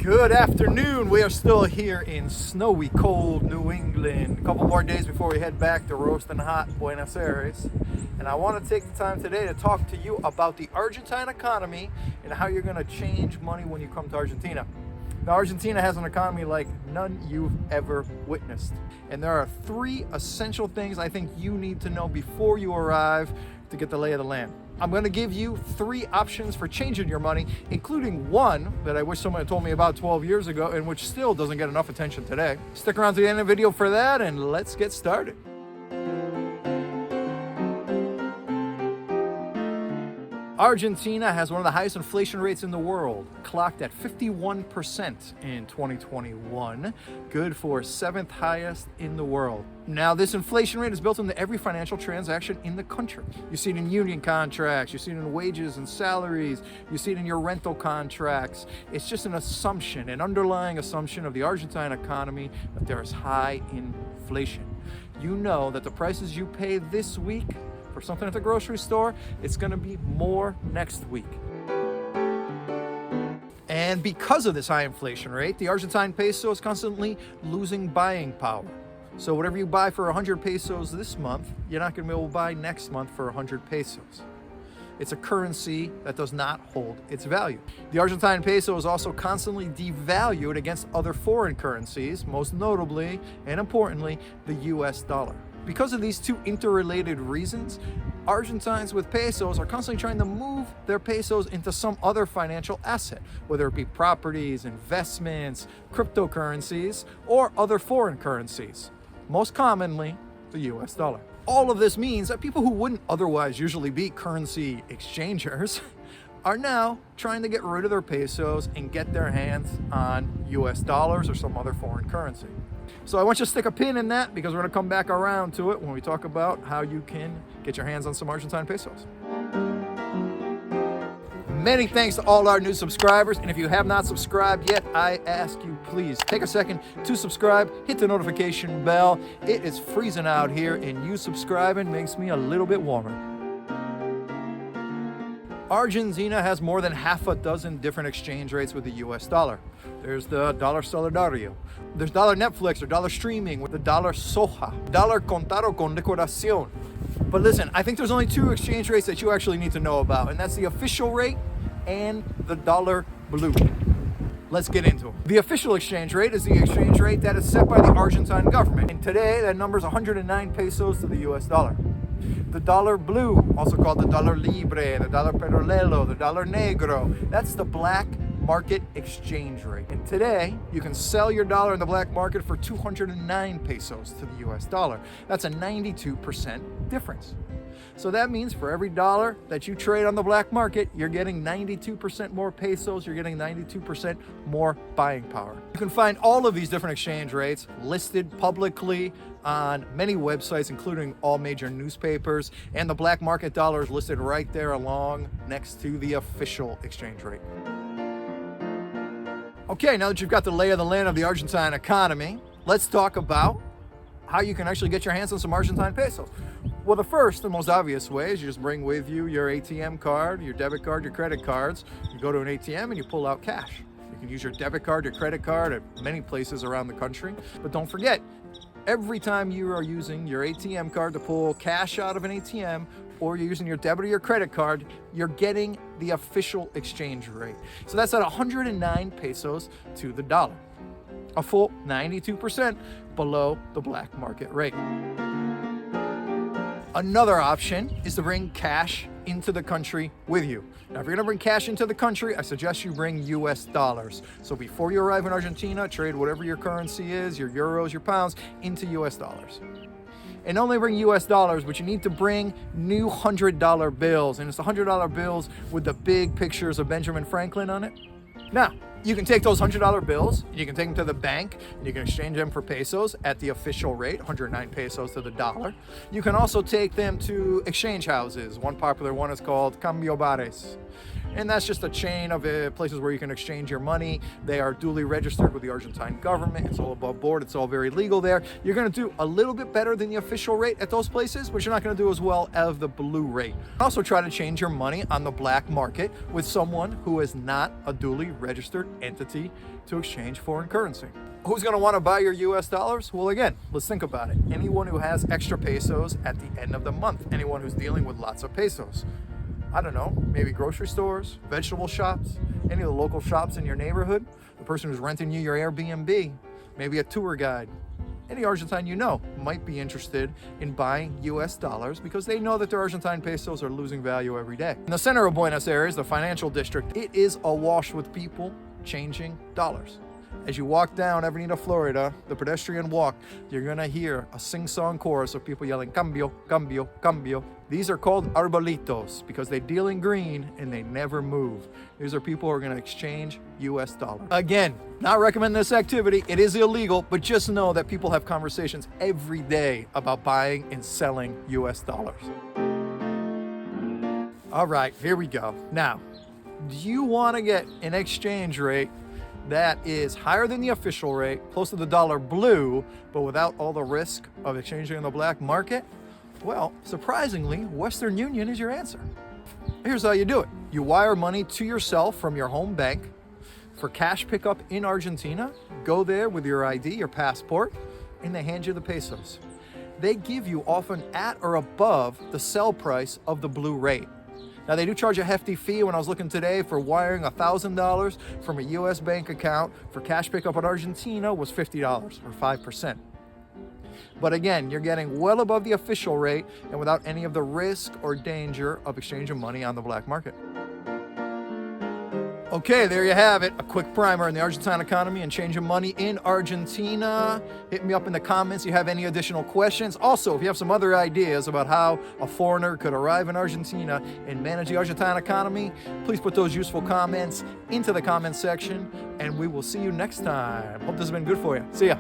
Good afternoon. We are still here in snowy, cold New England. A couple more days before we head back to roasting hot Buenos Aires. And I want to take the time today to talk to you about the Argentine economy and how you're going to change money when you come to Argentina. Now, Argentina has an economy like none you've ever witnessed. And there are three essential things I think you need to know before you arrive to get the lay of the land. I'm going to give you three options for changing your money, including one that I wish someone had told me about 12 years ago and which still doesn't get enough attention today. Stick around to the end of the video for that, and let's get started. Argentina has one of the highest inflation rates in the world, clocked at 51% in 2021, good for seventh highest in the world. Now, this inflation rate is built into every financial transaction in the country. You see it in union contracts, you see it in wages and salaries, you see it in your rental contracts. It's just an assumption, an underlying assumption of the Argentine economy that there is high inflation. You know that the prices you pay this week for something at the grocery store, it's going to be more next week. And because of this high inflation rate, the Argentine peso is constantly losing buying power. So whatever you buy for 100 pesos this month, you're not going to be able to buy next month for 100 pesos. It's a currency that does not hold its value. The Argentine peso is also constantly devalued against other foreign currencies, most notably and importantly, the US dollar. Because of these two interrelated reasons, Argentines with pesos are constantly trying to move their pesos into some other financial asset, whether it be properties, investments, cryptocurrencies, or other foreign currencies, most commonly the US dollar. All of this means that people who wouldn't otherwise usually be currency exchangers are now trying to get rid of their pesos and get their hands on US dollars or some other foreign currency. So I want you to stick a pin in that because we're going to come back around to it when we talk about how you can get your hands on some Argentine pesos. Many thanks to all our new subscribers, and if you have not subscribed yet, I ask you please take a second to subscribe, hit the notification bell. It is freezing out here, and you subscribing makes me a little bit warmer. Argentina has more than half a dozen different exchange rates with the US dollar. There's the dollar solidario, there's dollar Netflix or dollar streaming with the dollar soja, dollar contado con decoración. But listen, I think there's only two exchange rates that you actually need to know about, and that's the official rate and the Dólar Blue. Let's get into it. The official exchange rate is the exchange rate that is set by the Argentine government. And today, that number is 109 pesos to the US dollar. The Dólar Blue, also called the Dólar Libre, the Dólar Paralelo, the Dólar Negro, that's the black market exchange rate. And today, you can sell your dollar in the black market for 209 pesos to the US dollar. That's a 92% difference. So that means for every dollar that you trade on the black market, you're getting 92% more pesos, you're getting 92% more buying power. You can find all of these different exchange rates listed publicly on many websites, including all major newspapers, and the black market dollar is listed right there along next to the official exchange rate. Okay, now that you've got the lay of the land of the Argentine economy, let's talk about how you can actually get your hands on some Argentine pesos. Well, the first and most obvious way is you just bring with you your ATM card, your debit card, your credit cards. You go to an ATM and you pull out cash. You can use your debit card, your credit card at many places around the country. But don't forget, every time you are using your ATM card to pull cash out of an ATM, or you're using your debit or your credit card, you're getting the official exchange rate. So that's at 109 pesos to the dollar, a full 92% below the black market rate. Another option is to bring cash into the country with you. Now, if you're gonna bring cash into the country, I suggest you bring US dollars. So before you arrive in Argentina, trade whatever your currency is, your euros, your pounds, into US dollars. And only bring US dollars, but you need to bring new $100 bills. And it's the $100 bills with the big pictures of Benjamin Franklin on it. Now, you can take those $100 bills, and you can take them to the bank, and you can exchange them for pesos at the official rate, 109 pesos to the dollar. You can also take them to exchange houses. One popular one is called Cambio Bares. And that's just a chain of places where you can exchange your money. They are duly registered with the Argentine government. It's all above board. It's all very legal there. You're going to do a little bit better than the official rate at those places, but you're not going to do as well as the blue rate. Also try to change your money on the black market with someone who is not a duly registered entity to exchange foreign currency. Who's going to want to buy your US dollars? Well, again, let's think about it. Anyone who has extra pesos at the end of the month. Anyone who's dealing with lots of pesos. I don't know, maybe grocery stores, vegetable shops, any of the local shops in your neighborhood, the person who's renting you your Airbnb, maybe a tour guide. Any Argentine you know might be interested in buying US dollars because they know that their Argentine pesos are losing value every day. In the center of Buenos Aires, the financial district, it is awash with people changing dollars. As you walk down Avenida Florida, the pedestrian walk, you're gonna hear a sing-song chorus of people yelling, cambio, cambio, cambio. These are called arbolitos because they deal in green and they never move. These are people who are gonna exchange US dollars. Again, not recommend this activity. It is illegal, but just know that people have conversations every day about buying and selling US dollars. All right, here we go. Now, do you wanna get an exchange rate that is higher than the official rate, close to the Dólar Blue, but without all the risk of exchanging in the black market? Well, surprisingly, Western Union is your answer. Here's how you do it. You wire money to yourself from your home bank for cash pickup in Argentina. Go there with your ID, your passport, and they hand you the pesos. They give you often at or above the sell price of the blue rate. Now, they do charge a hefty fee. When I was looking today for wiring $1,000 from a US bank account for cash pickup in Argentina was $50 or 5%. But again, you're getting well above the official rate and without any of the risk or danger of exchanging money on the black market. Okay, there you have it. A quick primer on the Argentine economy and changing money in Argentina. Hit me up in the comments if you have any additional questions. Also, if you have some other ideas about how a foreigner could arrive in Argentina and manage the Argentine economy, please put those useful comments into the comments section, and we will see you next time. Hope this has been good for you. See ya.